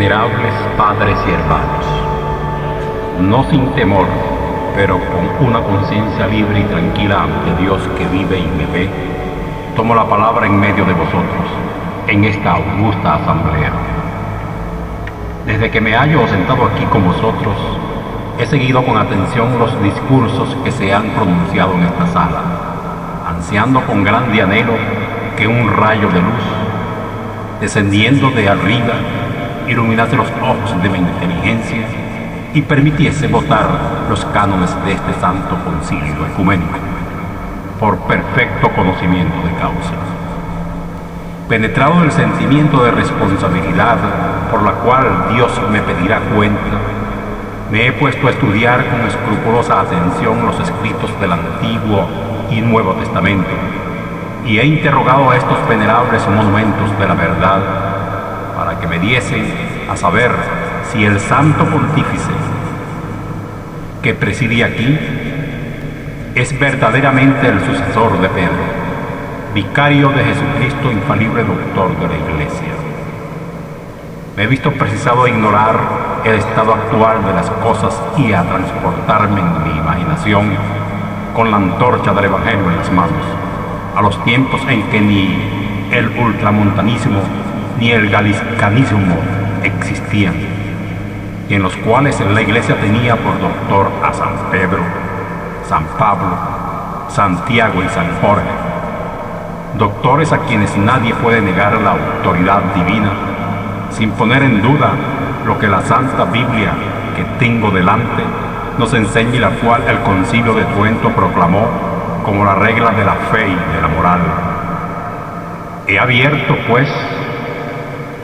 venerables padres y hermanos, no sin temor, pero con una conciencia libre y tranquila ante Dios que vive y me ve, tomo la palabra en medio de vosotros, en esta augusta asamblea. Desde que me hallo sentado aquí con vosotros, he seguido con atención los discursos que se han pronunciado en esta sala, ansiando con grande anhelo que un rayo de luz, descendiendo de arriba, iluminase los ojos de mi inteligencia y permitiese votar los cánones de este santo concilio ecuménico, por perfecto conocimiento de causa. Penetrado del sentimiento de responsabilidad por la cual Dios me pedirá cuenta, me he puesto a estudiar con escrupulosa atención los escritos del Antiguo y Nuevo Testamento, y he interrogado a estos venerables monumentos de la verdad para que me diesen a saber si el Santo Pontífice que preside aquí es verdaderamente el sucesor de Pedro, vicario de Jesucristo, infalible doctor de la Iglesia. Me he visto precisado a ignorar el estado actual de las cosas y a transportarme en mi imaginación con la antorcha del Evangelio en las manos, a los tiempos en que ni el ultramontanismo ni el galicanismo existían, y en los cuales la Iglesia tenía por doctor a San Pedro, San Pablo, Santiago y San Jorge, doctores a quienes nadie puede negar la autoridad divina, sin poner en duda lo que la Santa Biblia que tengo delante nos enseña y la cual el Concilio de Trento proclamó como la regla de la fe y de la moral. He abierto, pues,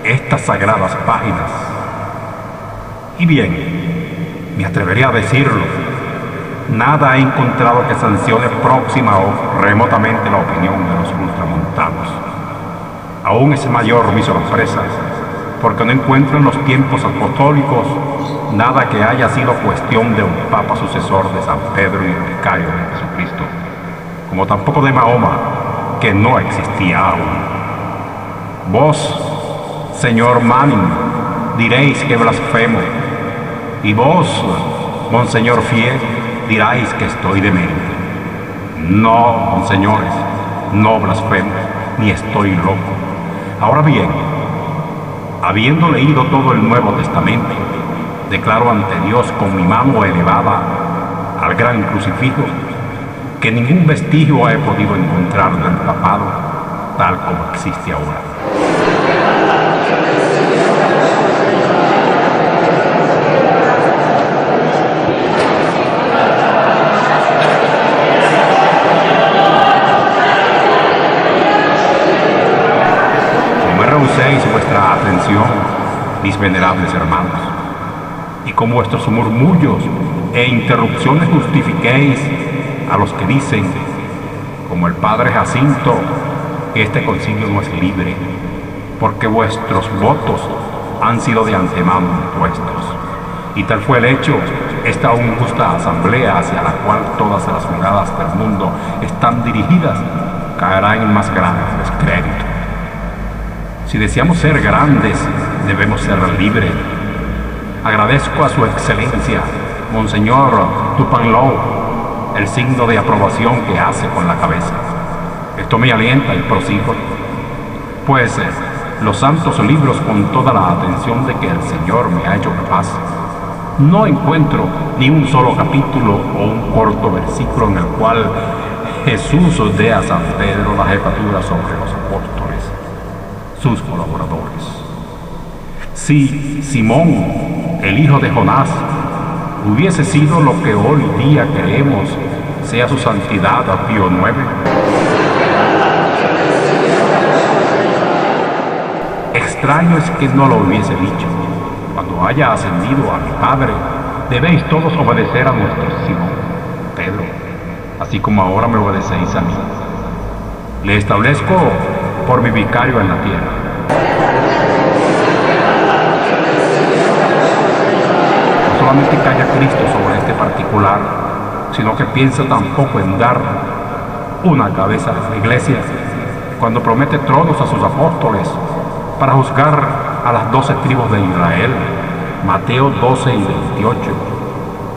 estas sagradas páginas, y bien, me atreveré a decirlo, nada he encontrado que sancione próxima o remotamente la opinión de los ultramontanos. Aún es mayor mi sorpresa, porque no encuentro en los tiempos apostólicos nada que haya sido cuestión de un papa sucesor de San Pedro y vicario de Jesucristo, como tampoco de Mahoma, que no existía aún. Vos, señor Manning, diréis que blasfemo, y vos, monseñor Fiel, diráis que estoy demente. No, monseñores, no blasfemo, ni estoy loco. Ahora bien, habiendo leído todo el Nuevo Testamento, declaro ante Dios con mi mano elevada al gran crucifijo que ningún vestigio he podido encontrar del papado tal como existe ahora. No me rehuséis vuestra atención, mis venerables hermanos, y con vuestros murmullos e interrupciones justifiquéis a los que dicen, como el padre Jacinto, que este concilio no es libre, porque vuestros votos han sido de antemano impuestos. Y tal fue el hecho, esta augusta asamblea hacia la cual todas las miradas del mundo están dirigidas, caerá en más grande descrédito. Si deseamos ser grandes, debemos ser libres. Agradezco a su excelencia, Monseñor Dupanloup, el signo de aprobación que hace con la cabeza. Esto me alienta y prosigo, pues los santos libros, con toda la atención de que el Señor me ha hecho capaz, no encuentro ni un solo capítulo o un corto versículo en el cual Jesús dé a San Pedro la jefatura sobre los apóstoles, sus colaboradores. Si Simón, el hijo de Jonás, hubiese sido lo que hoy día creemos sea su santidad a Pío IX, extraño es que no lo hubiese dicho. Cuando haya ascendido a mi Padre, debéis todos obedecer a nuestro Simón, Pedro, así como ahora me obedecéis a mí. Le establezco por mi vicario en la tierra. No solamente calla Cristo sobre este particular, sino que piensa tampoco en dar una cabeza a la iglesia, cuando promete tronos a sus apóstoles para juzgar a las 12 tribus de Israel, Mateo 12 y 28,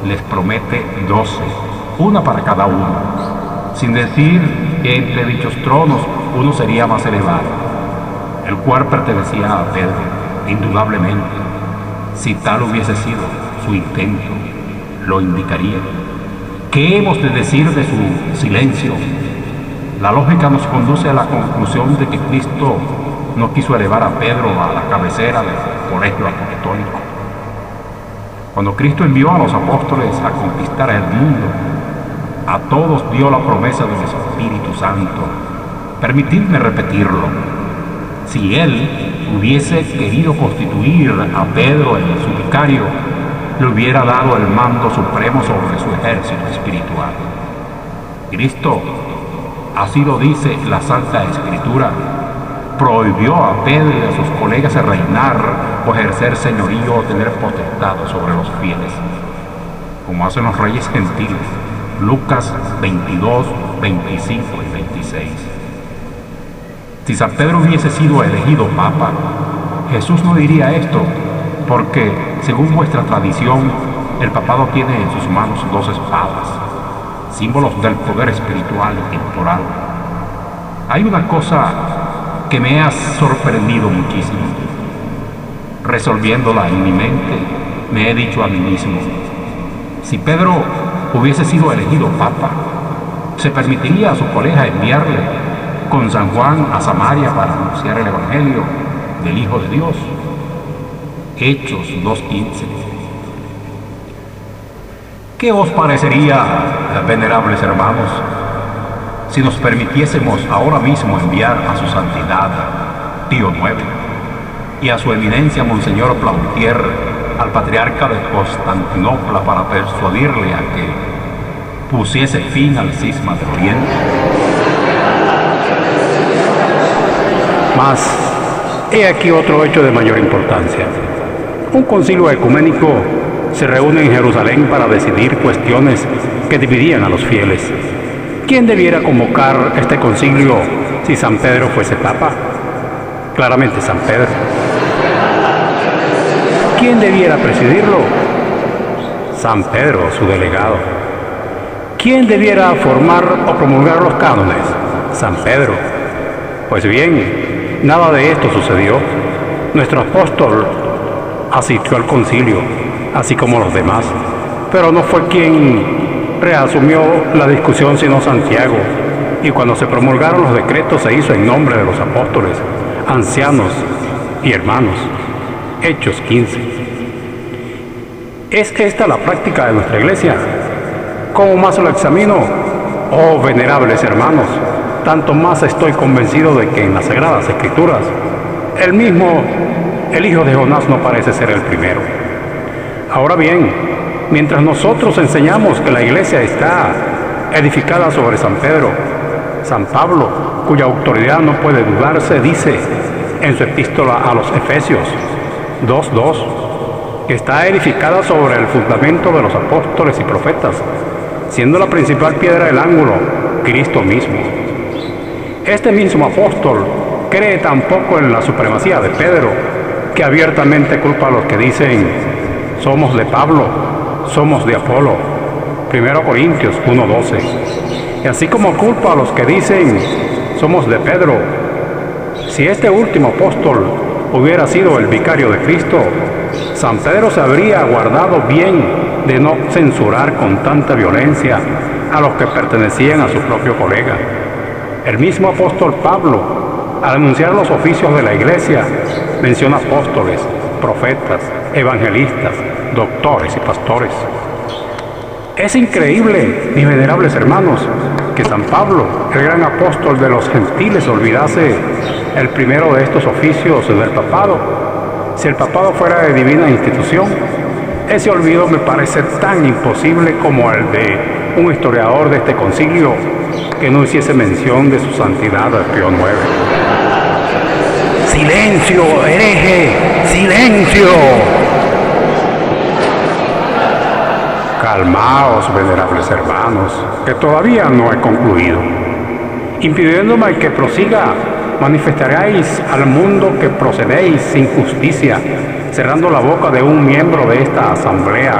les promete 12, una para cada uno, sin decir que entre dichos tronos uno sería más elevado, el cual pertenecía a Pedro, indudablemente. Si tal hubiese sido su intento, lo indicaría. ¿Qué hemos de decir de su silencio? La lógica nos conduce a la conclusión de que Cristo no quiso elevar a Pedro a la cabecera del colegio apostólico. Cuando Cristo envió a los apóstoles a conquistar el mundo, a todos dio la promesa del Espíritu Santo. Permitidme repetirlo. Si Él hubiese querido constituir a Pedro en su vicario, le hubiera dado el mando supremo sobre su ejército espiritual. Cristo, así lo dice la Santa Escritura, prohibió a Pedro y a sus colegas reinar o ejercer señorío o tener potestad sobre los fieles, como hacen los reyes gentiles. Lucas 22, 25 y 26. Si San Pedro hubiese sido elegido papa, Jesús no diría esto, porque según vuestra tradición, el papado tiene en sus manos 2 espadas, símbolos del poder espiritual y temporal. Hay una cosa que me ha sorprendido muchísimo. Resolviéndola en mi mente, me he dicho a mí mismo, si Pedro hubiese sido elegido papa, ¿se permitiría a su colega enviarle con San Juan a Samaria para anunciar el Evangelio del Hijo de Dios? Hechos 2:15. ¿Qué os parecería, venerables hermanos, si nos permitiésemos ahora mismo enviar a su santidad Pío IX y a su eminencia Monseñor Plautier al patriarca de Constantinopla para persuadirle a que pusiese fin al cisma del Oriente? Mas, he aquí otro hecho de mayor importancia. Un concilio ecuménico se reúne en Jerusalén para decidir cuestiones que dividían a los fieles. ¿Quién debiera convocar este concilio si San Pedro fuese papa? Claramente San Pedro. ¿Quién debiera presidirlo? San Pedro, su delegado. ¿Quién debiera formar o promulgar los cánones? San Pedro. Pues bien, nada de esto sucedió. Nuestro apóstol asistió al concilio, así como los demás, pero no fue quien reasumió la discusión sino Santiago, y cuando se promulgaron los decretos se hizo en nombre de los apóstoles, ancianos y hermanos. Hechos 15. ¿Es esta la práctica de nuestra iglesia? ¿Cómo más lo examino? Oh venerables hermanos, tanto más estoy convencido de que en las Sagradas Escrituras el hijo de Jonás no parece ser el primero. Ahora bien, mientras nosotros enseñamos que la iglesia está edificada sobre San Pedro, San Pablo, cuya autoridad no puede dudarse, dice en su epístola a los Efesios 2:2, que está edificada sobre el fundamento de los apóstoles y profetas, siendo la principal piedra del ángulo Cristo mismo. Este mismo apóstol cree tan poco en la supremacía de Pedro que abiertamente culpa a los que dicen somos de Pablo, somos de Apolo, 1 Corintios 1:12, y así como culpa a los que dicen somos de Pedro. Si este último apóstol hubiera sido el vicario de Cristo, San Pedro se habría guardado bien de no censurar con tanta violencia a los que pertenecían a su propio colega. El mismo apóstol Pablo, al anunciar los oficios de la iglesia, menciona apóstoles, profetas, evangelistas, doctores y pastores. Es increíble, mis venerables hermanos, que San Pablo, el gran apóstol de los gentiles, olvidase el primero de estos oficios del papado. Si el papado fuera de divina institución, ese olvido me parece tan imposible como el de un historiador de este concilio que no hiciese mención de su santidad Pío IX. ¡Silencio, hereje! ¡Silencio! Calmaos, venerables hermanos, que todavía no he concluido. Impidiéndome que prosiga, manifestaréis al mundo que procedéis sin justicia, cerrando la boca de un miembro de esta asamblea.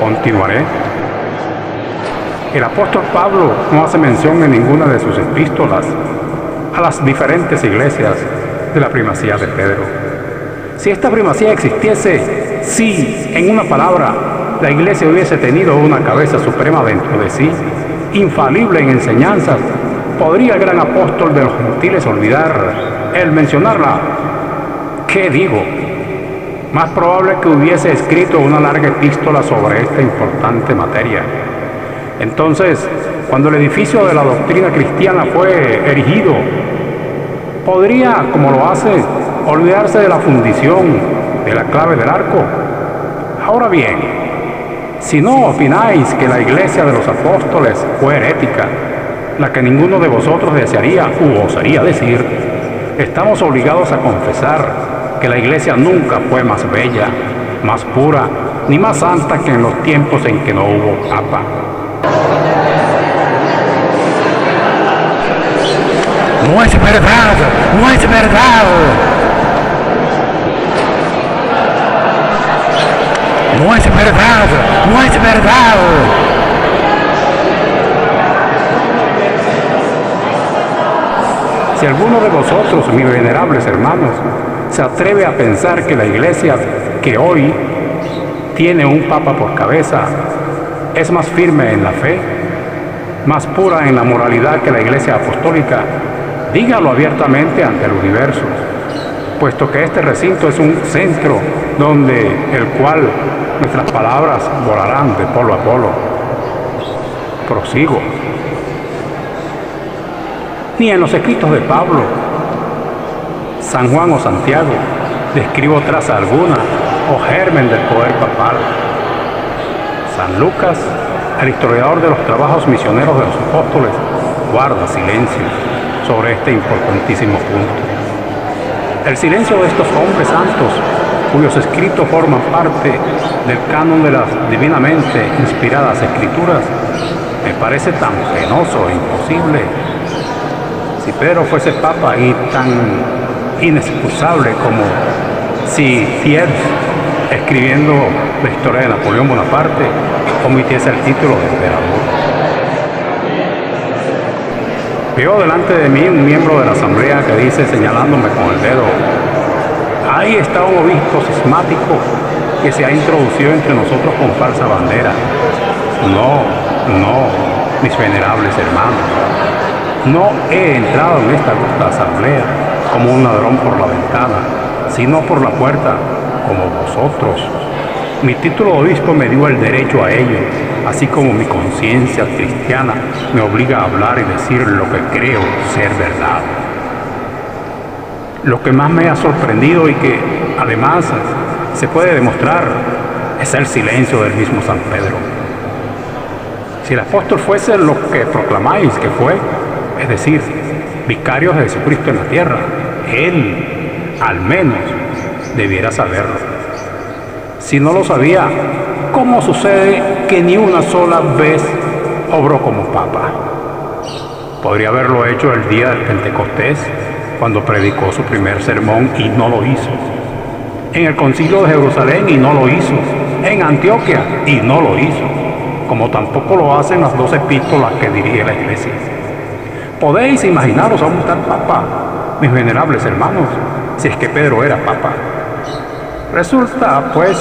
Continuaré. El apóstol Pablo no hace mención en ninguna de sus epístolas a las diferentes iglesias de la primacía de Pedro. Si esta primacía existiese, si, en una palabra, la iglesia hubiese tenido una cabeza suprema dentro de sí, infalible en enseñanzas, ¿podría el gran apóstol de los gentiles olvidar el mencionarla? ¿Qué digo? Más probable que hubiese escrito una larga epístola sobre esta importante materia. Entonces, cuando el edificio de la doctrina cristiana fue erigido, ¿podría, como lo hace, olvidarse de la fundición de la clave del arco? Ahora bien, si no opináis que la iglesia de los apóstoles fue herética, la que ninguno de vosotros desearía u osaría decir, estamos obligados a confesar que la iglesia nunca fue más bella, más pura, ni más santa que en los tiempos en que no hubo papa. No es verdad, no es verdad. No es verdad, no es verdad. Si alguno de vosotros, mis venerables hermanos, se atreve a pensar que la iglesia que hoy tiene un papa por cabeza es más firme en la fe, más pura en la moralidad que la iglesia apostólica, dígalo abiertamente ante el universo, puesto que este recinto es un centro donde el cual nuestras palabras volarán de polo a polo. Prosigo. Ni en los escritos de Pablo, San Juan o Santiago describo traza alguna o germen del poder papal. San Lucas, el historiador de los trabajos misioneros de los apóstoles, guarda silencio sobre este importantísimo punto. El silencio de estos hombres santos, cuyos escritos forman parte del canon de las divinamente inspiradas escrituras, me parece tan penoso e imposible. Si Pedro fuese papa y tan inexcusable como si Thiers, escribiendo la historia de Napoleón Bonaparte, omitiese el título de emperador. Veo delante de mí un miembro de la asamblea que dice, señalándome con el dedo, ahí está un obispo cismático que se ha introducido entre nosotros con falsa bandera. No, mis venerables hermanos, no he entrado en esta justa asamblea como un ladrón por la ventana, sino por la puerta, como vosotros. Mi título de obispo me dio el derecho a ello, así como mi conciencia cristiana me obliga a hablar y decir lo que creo ser verdad. Lo que más me ha sorprendido y que, además, se puede demostrar es el silencio del mismo San Pedro. Si el apóstol fuese lo que proclamáis que fue, es decir, vicario de Jesucristo en la tierra, él, al menos, debiera saberlo. Si no lo sabía, ¿cómo sucede que ni una sola vez obró como papa? Podría haberlo hecho el día del Pentecostés, cuando predicó su primer sermón y no lo hizo. En el concilio de Jerusalén y no lo hizo. En Antioquia y no lo hizo. Como tampoco lo hacen las 2 epístolas que dirige la iglesia. ¿Podéis imaginaros a un tal papa, mis venerables hermanos, si es que Pedro era papa? Resulta, pues,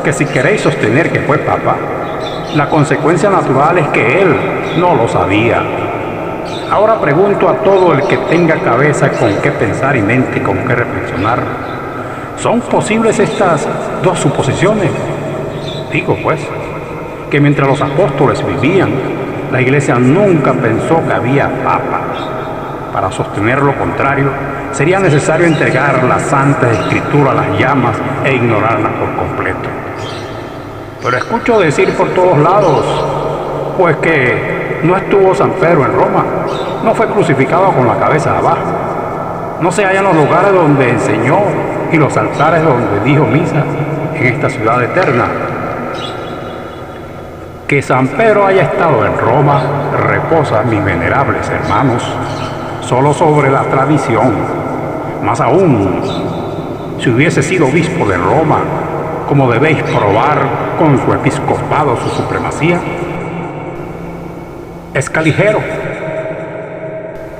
que si queréis sostener que fue papa, la consecuencia natural es que él no lo sabía. Ahora pregunto a todo el que tenga cabeza con qué pensar y mente con qué reflexionar, ¿son posibles estas 2 suposiciones? Digo, pues, que mientras los apóstoles vivían, la iglesia nunca pensó que había papa. Para sostener lo contrario, sería necesario entregar la Santa Escritura a las llamas e ignorarla por completo. Pero escucho decir por todos lados, pues que no estuvo San Pedro en Roma, no fue crucificado con la cabeza abajo, no se hallan los lugares donde enseñó y los altares donde dijo misa en esta ciudad eterna. Que San Pedro haya estado en Roma reposa, mis venerables hermanos, solo sobre la tradición. Más aún, si hubiese sido obispo de Roma, como debéis probar con su episcopado, su supremacía, Escaligero,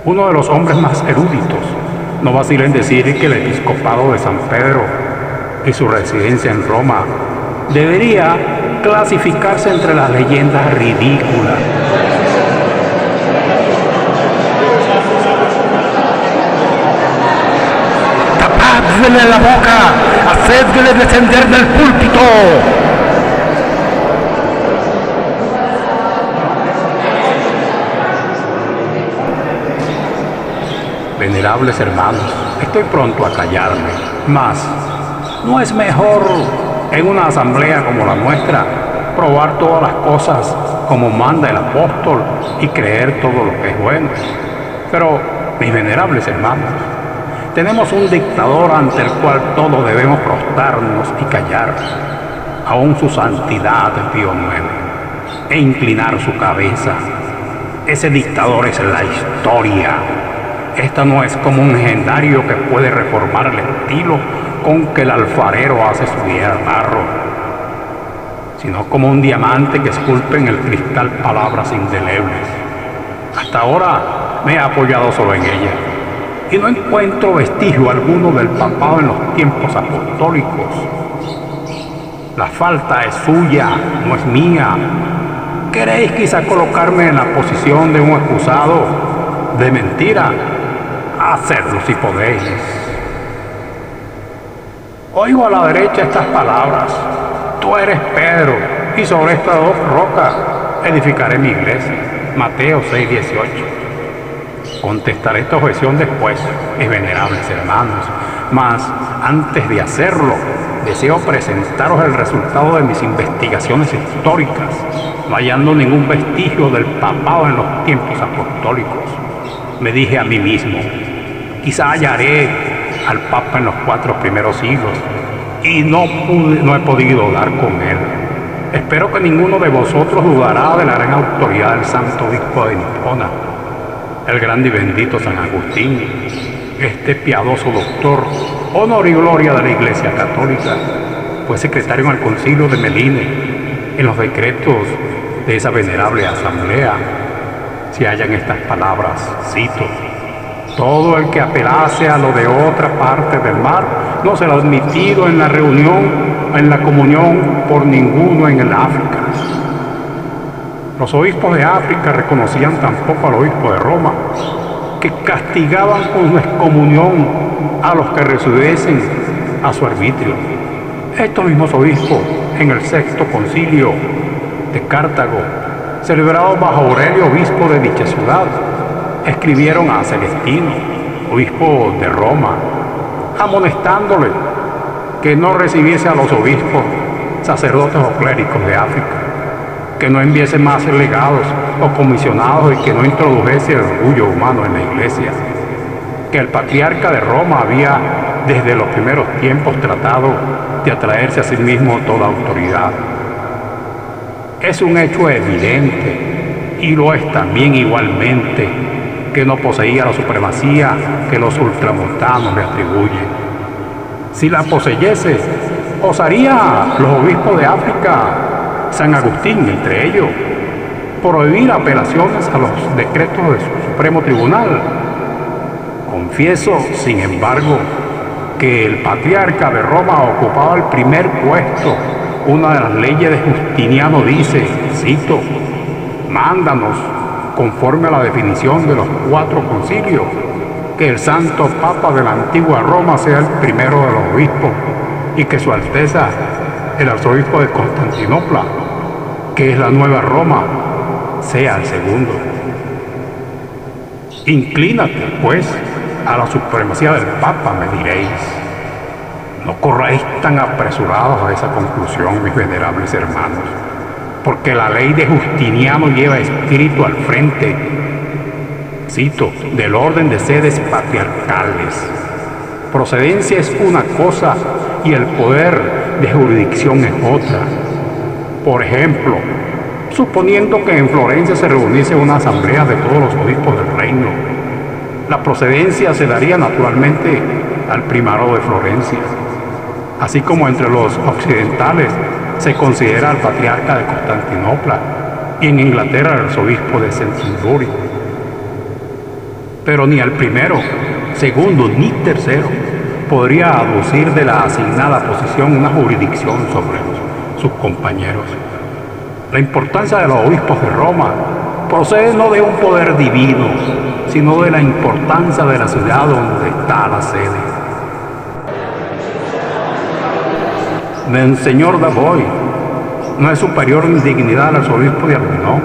uno de los hombres más eruditos, no vacila en decir que el episcopado de San Pedro y su residencia en Roma debería clasificarse entre las leyendas ridículas. ¡Tapadle la boca! ¡Hacedle descender del púlpito! Venerables hermanos, estoy pronto a callarme, mas ¿no es mejor en una asamblea como la nuestra probar todas las cosas como manda el apóstol y creer todo lo que es bueno? Pero, mis venerables hermanos, tenemos un dictador ante el cual todos debemos prostrarnos y callar, aún su santidad Pío IX, e inclinar su cabeza. Ese dictador es la historia. Esta no es como un legendario que puede reformar el estilo con que el alfarero hace subir al barro, sino como un diamante que esculpe en el cristal palabras indelebles. Hasta ahora me he apoyado solo en ella, y no encuentro vestigio alguno del papado en los tiempos apostólicos. La falta es suya, no es mía. ¿Queréis quizá colocarme en la posición de un acusado de mentira? Hacedlo si podéis. Oigo a la derecha estas palabras: tú eres Pedro, y sobre estas dos rocas edificaré mi iglesia. Mateo 6:18. Contestaré esta objeción después, mis venerables hermanos, mas antes de hacerlo, deseo presentaros el resultado de mis investigaciones históricas, no hallando ningún vestigio del papado en los tiempos apostólicos. Me dije a mí mismo: quizá hallaré al Papa en los 4 primeros siglos, y no he podido dar con él. Espero que ninguno de vosotros dudará de la gran autoridad del santo obispo de Nipona, el grande y bendito San Agustín, este piadoso doctor, honor y gloria de la Iglesia Católica. Fue secretario en el concilio de Meline. En los decretos de esa venerable asamblea se hallan estas palabras, cito: todo el que apelase a lo de otra parte del mar no será admitido en la comunión por ninguno en el África. Los obispos de África reconocían tampoco al obispo de Roma, que castigaban con su excomunión a los que recibiesen a su arbitrio. Estos mismos obispos, en el 6º concilio de Cartago, celebrado bajo Aurelio, obispo de dicha ciudad, escribieron a Celestino, obispo de Roma, amonestándole que no recibiese a los obispos, sacerdotes o clérigos de África, que no enviase más legados o comisionados y que no introdujese el orgullo humano en la iglesia, que el patriarca de Roma había desde los primeros tiempos tratado de atraerse a sí mismo toda autoridad. Es un hecho evidente, y lo es también igualmente, que no poseía la supremacía que los ultramontanos le atribuyen. Si la poseyese, osaría los obispos de África, San Agustín entre ellos, prohibir apelaciones a los decretos de su Supremo Tribunal. Confieso, sin embargo, que el patriarca de Roma ocupaba el primer puesto. Una de las leyes de Justiniano dice, cito: mándanos, conforme a la definición de los 4 concilios, que el santo Papa de la antigua Roma sea el primero de los obispos, y que su Alteza, el arzobispo de Constantinopla, que es la nueva Roma, sea el segundo. Inclínate, pues, a la supremacía del Papa, me diréis. No corráis tan apresurados a esa conclusión, mis venerables hermanos, porque la ley de Justiniano lleva escrito al frente, cito, del orden de sedes patriarcales: procedencia es una cosa y el poder de jurisdicción es otra. Por ejemplo, suponiendo que en Florencia se reuniese una asamblea de todos los obispos del reino. La procedencia se daría naturalmente al primado de Florencia, así como entre los occidentales se considera al patriarca de Constantinopla y en Inglaterra al arzobispo de Canterbury. Pero ni al primero, segundo ni tercero podría aducir de la asignada posición una jurisdicción sobre sus compañeros. La importancia de los obispos de Roma procede no de un poder divino, sino de la importancia de la ciudad donde está la sede. Monseñor Davoy no es superior en dignidad al arzobispo de Avignon,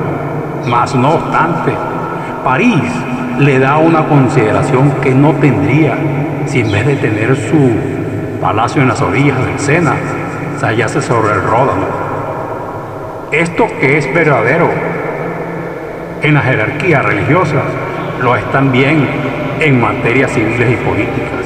mas no obstante, París le da una consideración que no tendría si en vez de tener su palacio en las orillas del Sena, se hallase sobre el Ródano. Esto que es verdadero en la jerarquía religiosa, lo es también en materias civiles y políticas.